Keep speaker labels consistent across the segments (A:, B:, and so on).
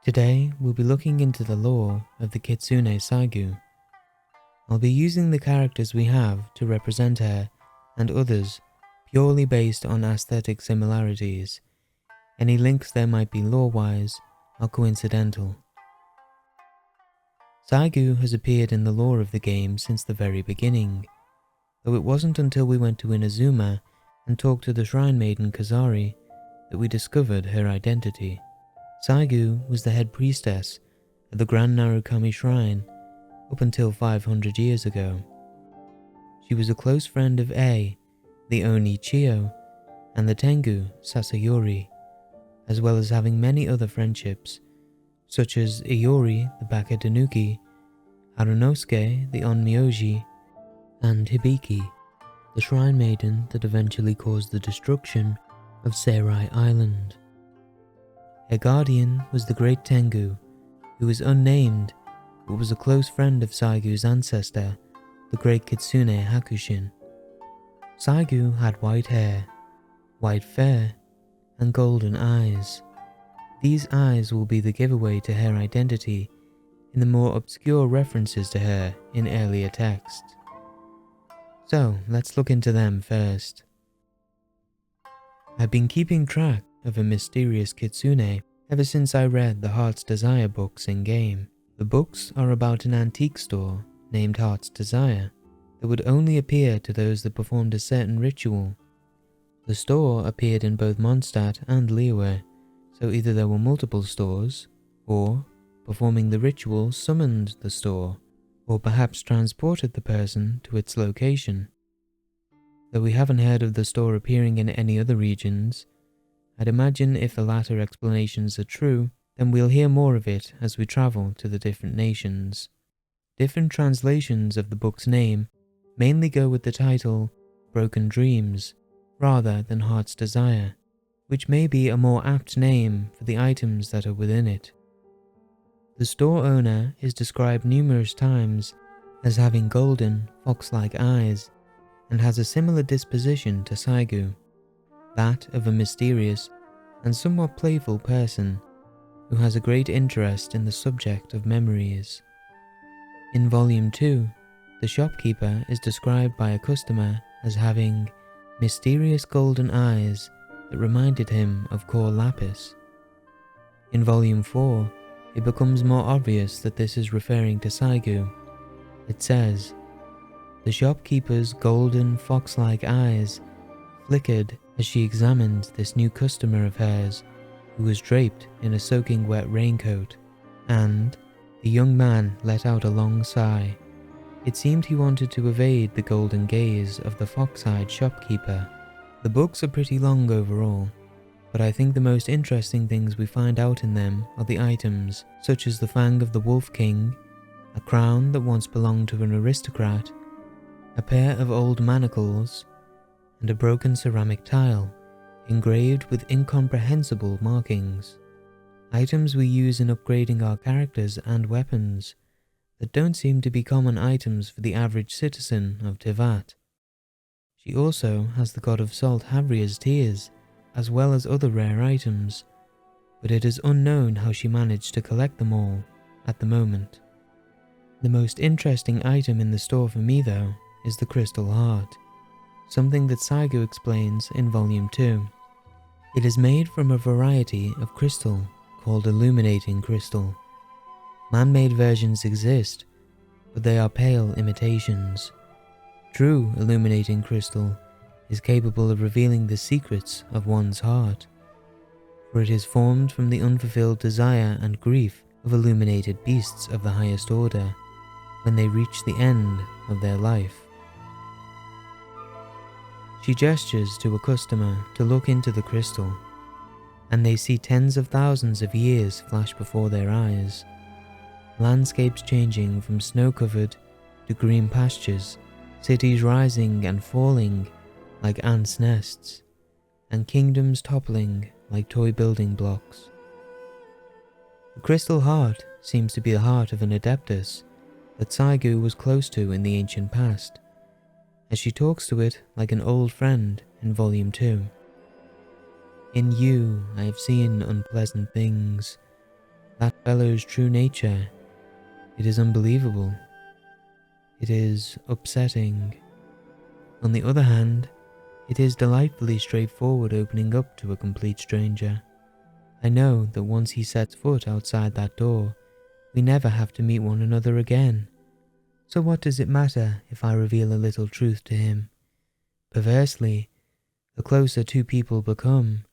A: Today, we'll be looking into the lore of the Kitsune Saiguu. I'll be using the characters we have to represent her and others purely based on aesthetic similarities. Any links there might be lore-wise are coincidental. Saiguu has appeared in the lore of the game since the very beginning, though it wasn't until we went to Inazuma and talked to the shrine maiden Kazari that we discovered her identity. Saiguu was the head priestess of the Grand Narukami Shrine up until 500 years ago. She was a close friend of Yae, the Oni Chiyo, and the Tengu Sasayori, as well as having many other friendships, such as Iori the Baka Danuki, Harunosuke the Onmyoji, and Hibiki, the shrine maiden that eventually caused the destruction of Seirai Island. Her guardian was the great Tengu, who was unnamed but was a close friend of Saiguu's ancestor, the great Kitsune Hakushin. Saiguu had white hair, white fur, and golden eyes. These eyes will be the giveaway to her identity in the more obscure references to her in earlier texts. So let's look into them first. I've been keeping track of a mysterious kitsune ever since I read the Heart's Desire books in-game. The books are about an antique store named Heart's Desire that would only appear to those that performed a certain ritual. The store appeared in both Mondstadt and Liyue, so either there were multiple stores, or performing the ritual summoned the store, or perhaps transported the person to its location. Though we haven't heard of the store appearing in any other regions, I'd imagine if the latter explanations are true, then we'll hear more of it as we travel to the different nations. Different translations of the book's name mainly go with the title Broken Dreams rather than Heart's Desire, which may be a more apt name for the items that are within it. The store owner is described numerous times as having golden, fox-like eyes and has a similar disposition to Saiguu, that of a mysterious and somewhat playful person who has a great interest in the subject of memories. In Volume 2, the shopkeeper is described by a customer as having mysterious golden eyes that reminded him of Core Lapis. In Volume 4, it becomes more obvious that this is referring to Saiguu. It says, "The shopkeeper's golden fox-like eyes flickered as she examined this new customer of hers who was draped in a soaking wet raincoat, and the young man let out a long sigh. It seemed he wanted to evade the golden gaze of the fox-eyed shopkeeper." The books are pretty long overall, but I think the most interesting things we find out in them are the items, such as the fang of the Wolf King, a crown that once belonged to an aristocrat, a pair of old manacles, and a broken ceramic tile, engraved with incomprehensible markings. Items we use in upgrading our characters and weapons that don't seem to be common items for the average citizen of Teyvat. She also has the god of salt Havria's tears, as well as other rare items, but it is unknown how she managed to collect them all at the moment. The most interesting item in the store for me though is the crystal heart, something that Saiguu explains in Volume 2. It is made from a variety of crystal called illuminating crystal. Man-made versions exist, but they are pale imitations. True illuminating crystal is capable of revealing the secrets of one's heart, for it is formed from the unfulfilled desire and grief of illuminated beasts of the highest order when they reach the end of their life. She gestures to a customer to look into the crystal, and they see tens of thousands of years flash before their eyes. Landscapes changing from snow-covered to green pastures, cities rising and falling like ants' nests, and kingdoms toppling like toy building blocks. The crystal heart seems to be the heart of an adeptus that Saiguu was close to in the ancient past, as she talks to it like an old friend in Volume 2. "In you I have seen unpleasant things, that fellow's true nature. It is unbelievable. It is upsetting. On the other hand, it is delightfully straightforward opening up to a complete stranger. I know that once he sets foot outside that door, we never have to meet one another again. So what does it matter if I reveal a little truth to him? Perversely, the closer two people become,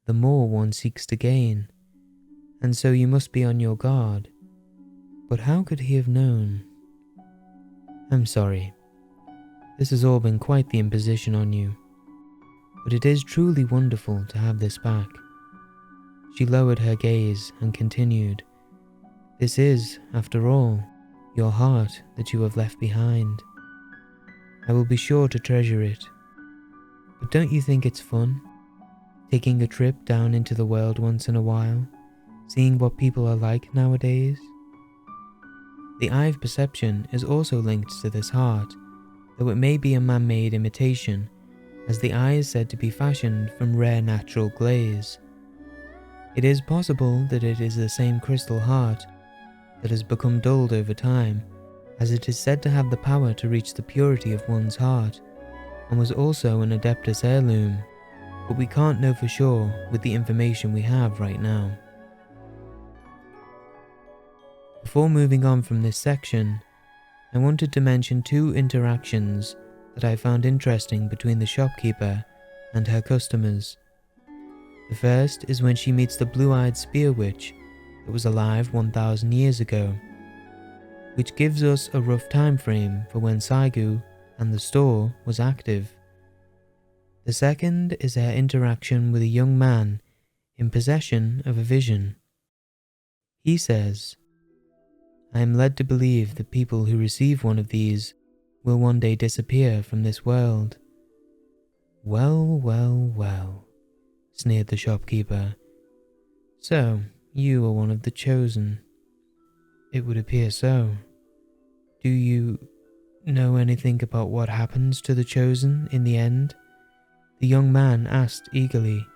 A: the more one seeks to gain, and so you must be on your guard. But how could he have known? I'm sorry. This has all been quite the imposition on you, but it is truly wonderful to have this back. She lowered her gaze and continued, This is, after all, your heart that you have left behind. I will be sure to treasure it. But don't you think it's fun? Taking a trip down into the world once in a while, seeing what people are like nowadays? The eye of perception is also linked to this heart, though it may be a man-made imitation, as the eye is said to be fashioned from rare natural glaze. It is possible that it is the same crystal heart that has become dulled over time, as it is said to have the power to reach the purity of one's heart, and was also an Adeptus heirloom, but we can't know for sure with the information we have right now. Before moving on from this section, I wanted to mention two interactions that I found interesting between the shopkeeper and her customers. The first is when she meets the blue-eyed spear witch that was alive 1,000 years ago, which gives us a rough time frame for when Saiguu and the store was active. The second is her interaction with a young man in possession of a vision. He says, I am led to believe that people who receive one of these will one day disappear from this world. Well, well, well, sneered the shopkeeper. So, you are one of the chosen. It would appear so. Do you know anything about what happens to the chosen in the end? The young man asked eagerly.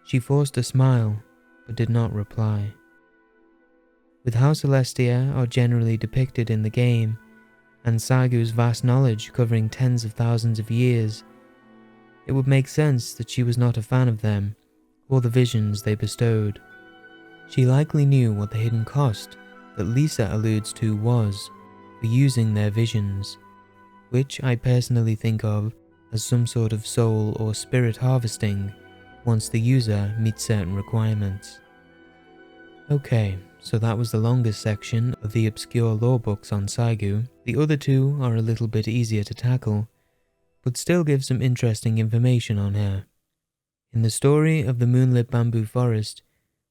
A: She forced a smile, but did not reply. With how Celestia are generally depicted in the game, and Saigu's vast knowledge covering tens of thousands of years, it would make sense that she was not a fan of them, or the visions they bestowed. She likely knew what the hidden cost that Lisa alludes to was for using their visions, which I personally think of as some sort of soul or spirit harvesting once the user meets certain requirements. Okay, so that was the longest section of the obscure lore books on Saiguu. The other two are a little bit easier to tackle, but still give some interesting information on her. In the story of the Moonlit Bamboo Forest,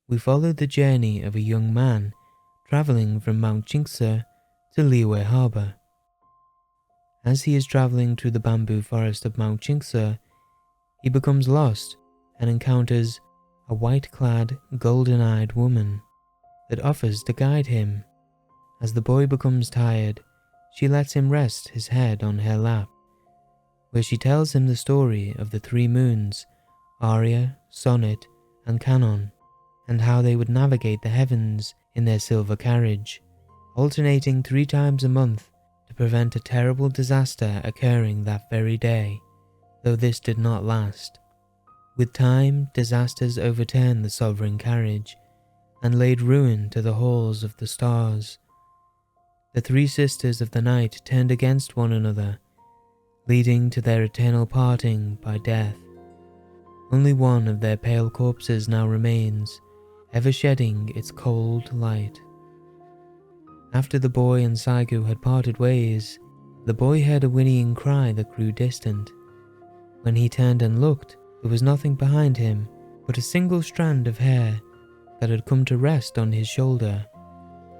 A: we followed the journey of a young man travelling from Mount Jinxia to Liyue Harbour. As he is travelling through the bamboo forest of Mount Jinxia, he becomes lost and encounters a white-clad, golden-eyed woman that offers to guide him. As the boy becomes tired, she lets him rest his head on her lap, where she tells him the story of the three moons, Aria, Sonnet, and Canon, and how they would navigate the heavens in their silver carriage, alternating 3 times a month to prevent a terrible disaster occurring that very day, though this did not last. With time, disasters overturned the sovereign carriage and laid ruin to the halls of the stars. The 3 sisters of the night turned against one another, leading to their eternal parting by death. Only one of their pale corpses now remains, ever shedding its cold light. After the boy and Saiguu had parted ways, the boy heard a whinnying cry that grew distant. When he turned and looked, there was nothing behind him but a single strand of hair that had come to rest on his shoulder.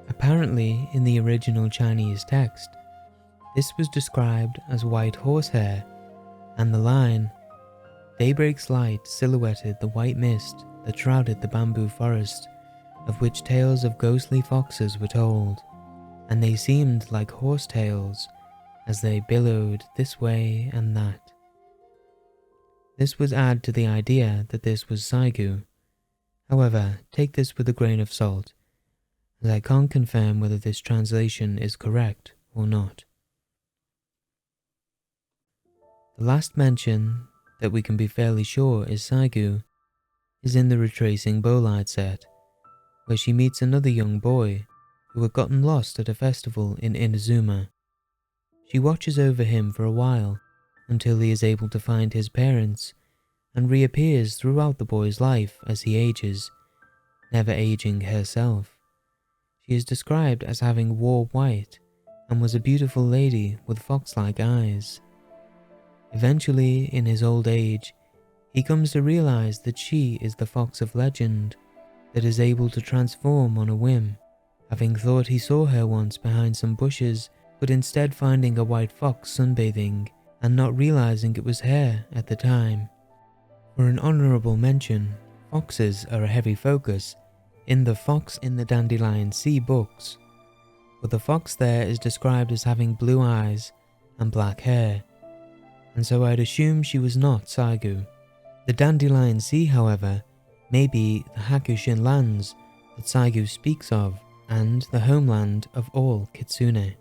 A: Apparently, in the original Chinese text, this was described as white horsehair, and the line, "Daybreak's light silhouetted the white mist that shrouded the bamboo forest, of which tales of ghostly foxes were told, and they seemed like horse tails as they billowed this way and that." This would add to the idea that this was Saiguu. However, take this with a grain of salt, as I can't confirm whether this translation is correct or not. The last mention that we can be fairly sure is Saiguu is in the Retracing Bolide set, where she meets another young boy who had gotten lost at a festival in Inazuma. She watches over him for a while until he is able to find his parents and reappears throughout the boy's life as he ages, never aging herself. She is described as having warm white and was a beautiful lady with fox-like eyes. Eventually, in his old age, he comes to realize that she is the fox of legend that is able to transform on a whim, having thought he saw her once behind some bushes, but instead finding a white fox sunbathing and not realizing it was her at the time. For an honorable mention, foxes are a heavy focus in the Fox in the Dandelion Sea books, but the fox there is described as having blue eyes and black hair, and so I'd assume she was not Saiguu. The Dandelion Sea, however, may be the Hakushin lands that Saiguu speaks of and the homeland of all Kitsune.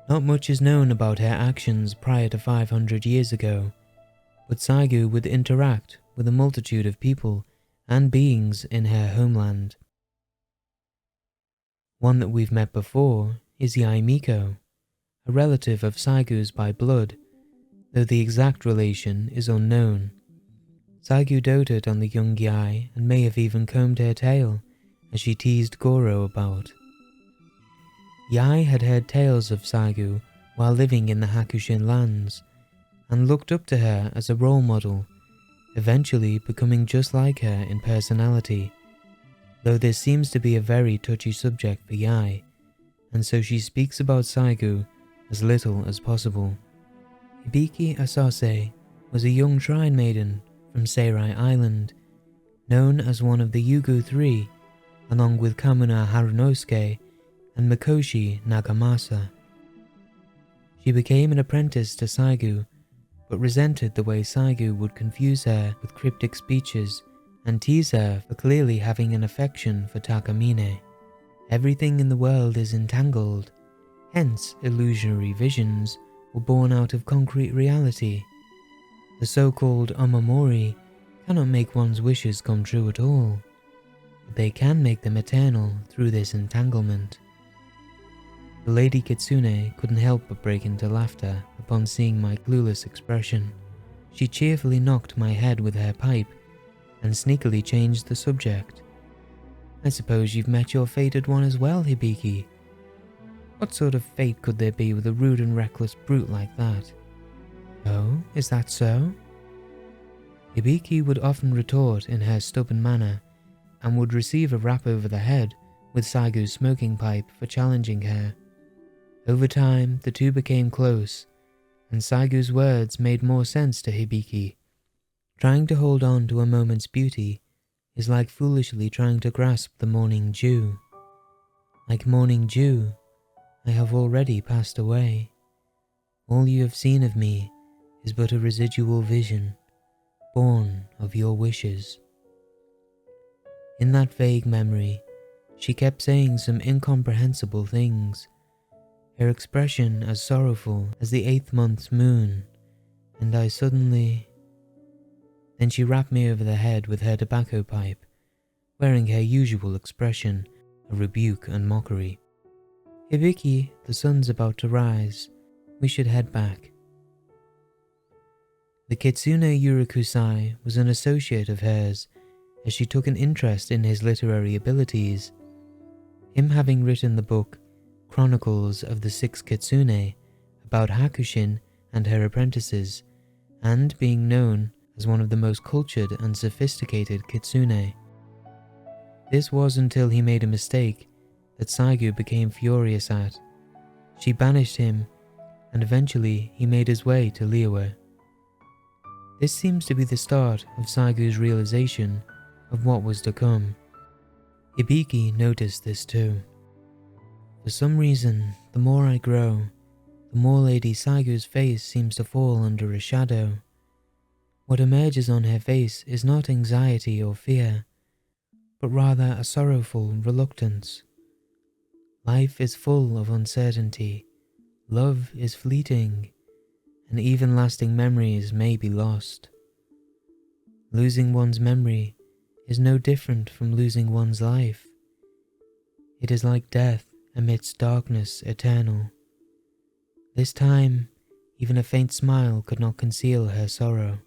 A: Not much is known about her actions prior to 500 years ago, but Saiguu would interact with a multitude of people and beings in her homeland. One that we've met before is Yae Miko, a relative of Saiguu's by blood, though the exact relation is unknown. Saiguu doted on the young Yae and may have even combed her tail as she teased Gorou about. Yae had heard tales of Saiguu while living in the Hakushin lands and looked up to her as a role model, eventually becoming just like her in personality, though this seems to be a very touchy subject for Yae, and so she speaks about Saiguu as little as possible. Hibiki Asase was a young shrine maiden from Seirai Island, known as one of the Yougou 3, along with Kamuna Harunosuke and Mikoshi Nagamasa. She became an apprentice to Saiguu, but resented the way Saiguu would confuse her with cryptic speeches and tease her for clearly having an affection for Takamine. Everything in the world is entangled, hence illusionary visions were born out of concrete reality. The so-called Omamori cannot make one's wishes come true at all, but they can make them eternal through this entanglement. The Lady Kitsune couldn't help but break into laughter upon seeing my clueless expression. She cheerfully knocked my head with her pipe and sneakily changed the subject. I suppose you've met your fated one as well, Hibiki. What sort of fate could there be with a rude and reckless brute like that? Oh, is that so? Hibiki would often retort in her stubborn manner, and would receive a rap over the head with Saiguu's smoking pipe for challenging her. Over time, the two became close, and Saiguu's words made more sense to Hibiki. Trying to hold on to a moment's beauty is like foolishly trying to grasp the morning dew. Like morning dew, I have already passed away. All you have seen of me is but a residual vision, born of your wishes. In that vague memory, she kept saying some incomprehensible things, her expression as sorrowful as the 8th month's moon, and I suddenly... Then she rapped me over the head with her tobacco pipe, wearing her usual expression of rebuke and mockery. Hibiki, the sun's about to rise. We should head back. The Kitsune Urakusai was an associate of hers, as she took an interest in his literary abilities. Him having written the book Chronicles of the Six Kitsune about Hakushin and her apprentices, and being known as one of the most cultured and sophisticated kitsune. This was until he made a mistake that Saiguu became furious at. She banished him, and eventually he made his way to Liyue. This seems to be the start of Saiguu's realization of what was to come. Hibiki noticed this too. For some reason, the more I grow, the more Lady Saiguu's face seems to fall under a shadow. What emerges on her face is not anxiety or fear, but rather a sorrowful reluctance. Life is full of uncertainty, love is fleeting, and even lasting memories may be lost. Losing one's memory is no different from losing one's life. It is like death amidst darkness eternal. This time, even a faint smile could not conceal her sorrow.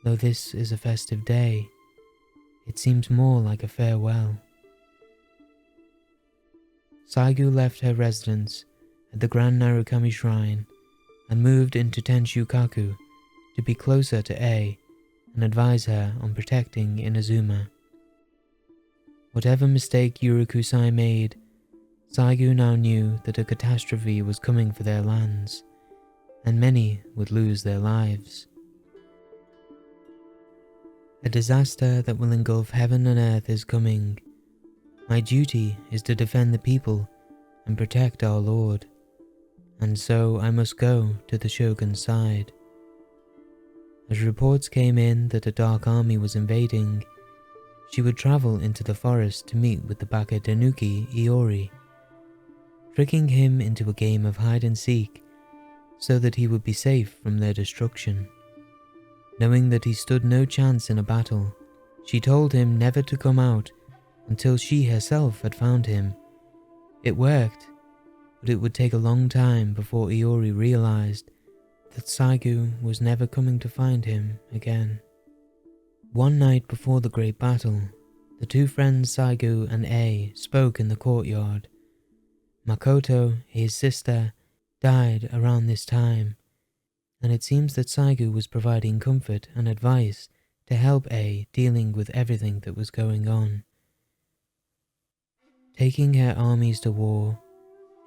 A: Though this is a festive day, it seems more like a farewell. Saiguu left her residence at the Grand Narukami Shrine and moved into Tenshukaku to be closer to Yae and advise her on protecting Inazuma. Whatever mistake Urakusai made, Saiguu now knew that a catastrophe was coming for their lands, and many would lose their lives. A disaster that will engulf heaven and earth is coming. My duty is to defend the people and protect our lord, and so I must go to the shogun's side. As reports came in that a dark army was invading, she would travel into the forest to meet with the Baka Danuki Iori, tricking him into a game of hide and seek so that he would be safe from their destruction. Knowing that he stood no chance in a battle, she told him never to come out until she herself had found him. It worked, but it would take a long time before Iori realized that Saiguu was never coming to find him again. One night before the great battle, the two friends Saiguu and Yae spoke in the courtyard. Makoto, his sister, died around this time, and it seems that Saiguu was providing comfort and advice to help Yae dealing with everything that was going on. Taking her armies to war,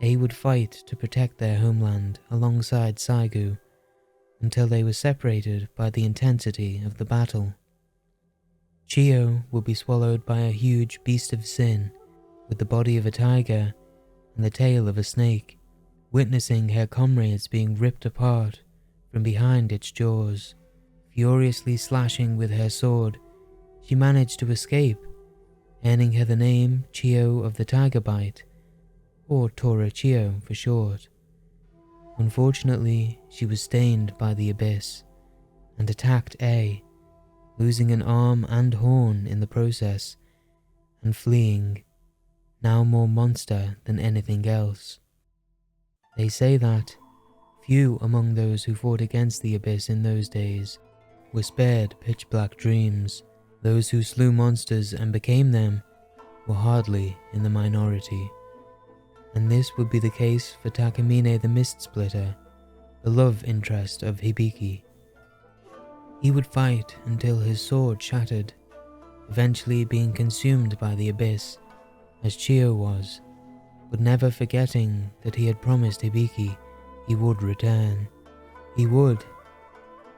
A: Yae would fight to protect their homeland alongside Saiguu until they were separated by the intensity of the battle. Chiyo would be swallowed by a huge beast of sin with the body of a tiger and the tail of a snake, witnessing her comrades being ripped apart from behind its jaws. Furiously slashing with her sword, she managed to escape, earning her the name Chiyo of the Tiger Bite, or Tora Chiyo for short. Unfortunately, she was stained by the abyss and attacked Yae, losing an arm and horn in the process, and fleeing, now more monster than anything else. They say that few among those who fought against the abyss in those days were spared pitch-black dreams. Those who slew monsters and became them were hardly in the minority. And this would be the case for Takamine the Mistsplitter, the love interest of Hibiki. He would fight until his sword shattered, eventually being consumed by the abyss, as Chiyo was, but never forgetting that he had promised Hibiki he would return. He would,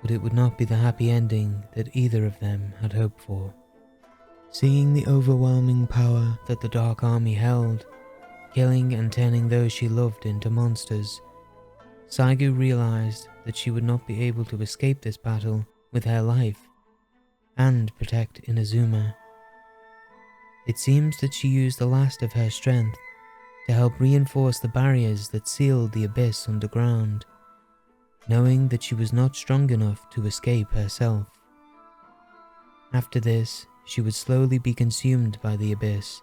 A: but it would not be the happy ending that either of them had hoped for. Seeing the overwhelming power that the Dark Army held, killing and turning those she loved into monsters, Saiguu realized that she would not be able to escape this battle with her life and protect Inazuma. It seems that she used the last of her strength to help reinforce the barriers that sealed the abyss underground, knowing that she was not strong enough to escape herself. After this, she would slowly be consumed by the abyss.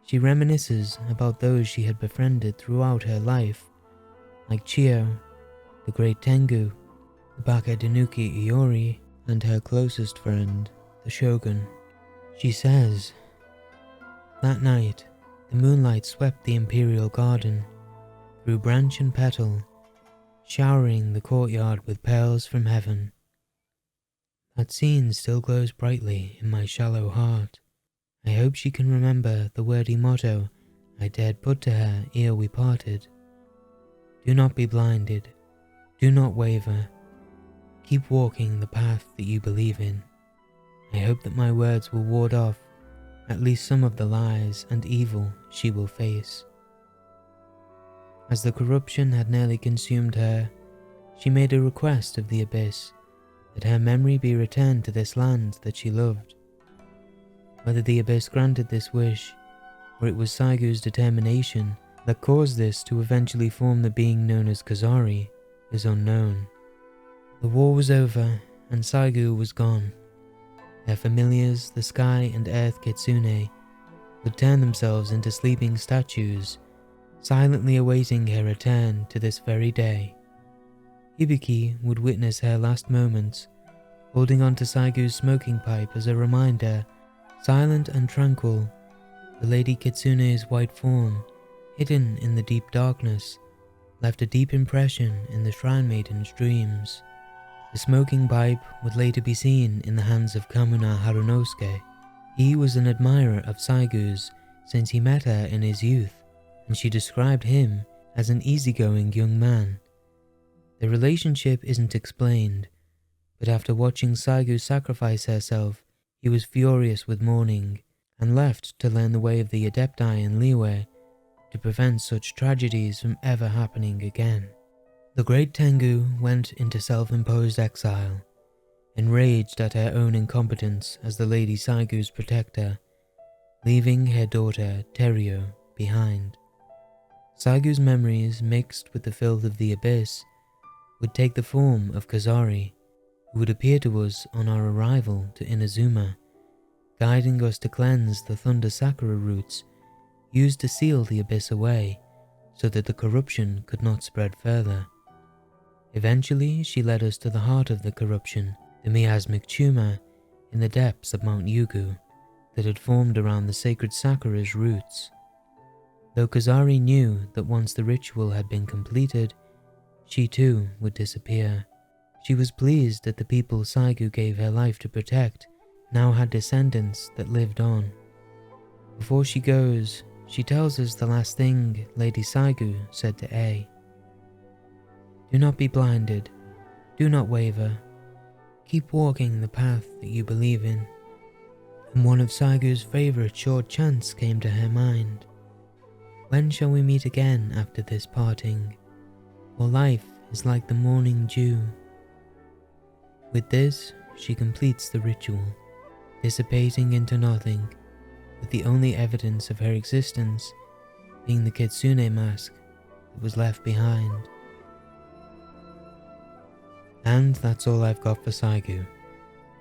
A: She reminisces about those she had befriended throughout her life, like Chiyo, the Great Tengu, the Baka Danuki Iori, and her closest friend, the Shogun. She says, "That night, the moonlight swept the imperial garden, through branch and petal, showering the courtyard with pearls from heaven. That scene still glows brightly in my shallow heart. I hope she can remember the wordy motto I dared put to her ere we parted. Do not be blinded, do not waver, keep walking the path that you believe in. I hope that my words will ward off at least some of the lies and evil she will face." As the corruption had nearly consumed her, she made a request of the abyss that her memory be returned to this land that she loved. Whether the abyss granted this wish or it was Saigu's determination that caused this to eventually form the being known as Kazari, is unknown. The war was over, and Saiguu was gone. Their familiars, the sky and earth kitsune, would turn themselves into sleeping statues, silently awaiting her return to this very day. Hibiki would witness her last moments, holding on to Saigu's smoking pipe as a reminder. Silent and tranquil, the Lady Kitsune's white form, hidden in the deep darkness, left a deep impression in the Shrine Maiden's dreams. The smoking pipe would later be seen in the hands of Kamuna Harunosuke. He was an admirer of Saigu's since he met her in his youth, and she described him as an easygoing young man. The relationship isn't explained, but after watching Saiguu sacrifice herself, he was furious with mourning, and left to learn the way of the Adepti in Liyue to prevent such tragedies from ever happening again. The great Tengu went into self-imposed exile, enraged at her own incompetence as the Lady Saigu's protector, leaving her daughter Terio behind. Saigu's memories, mixed with the filth of the abyss, would take the form of Kazari, who would appear to us on our arrival to Inazuma, guiding us to cleanse the Thunder Sakura roots used to seal the abyss away so that the corruption could not spread further. Eventually, she led us to the heart of the corruption, the miasmic tumor in the depths of Mount Yougou that had formed around the sacred Sakura's roots. Though Kazari knew that once the ritual had been completed, she too would disappear, she was pleased that the people Saiguu gave her life to protect now had descendants that lived on. Before she goes, she tells us the last thing Lady Saiguu said to Yae. Do not be blinded, do not waver, keep walking the path that you believe in. And one of Saigu's favourite short chants came to her mind. When shall we meet again after this parting? For life is like the morning dew. With this, she completes the ritual, dissipating into nothing, with the only evidence of her existence being the kitsune mask that was left behind. And that's all I've got for Saiguu.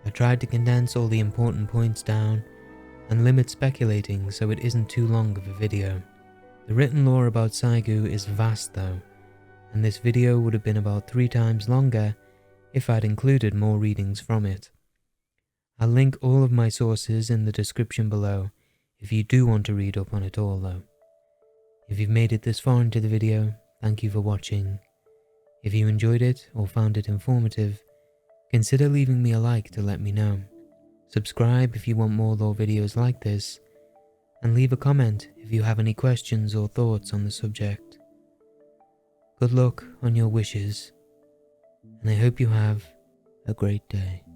A: I tried to condense all the important points down and limit speculating so it isn't too long of a video. The written lore about Saiguu is vast though, and this video would have been about 3 times longer if I'd included more readings from it. I'll link all of my sources in the description below if you do want to read up on it all though. If you've made it this far into the video, thank you for watching. If you enjoyed it or found it informative, consider leaving me a like to let me know. Subscribe if you want more lore videos like this, and leave a comment if you have any questions or thoughts on the subject. Good luck on your wishes, and I hope you have a great day.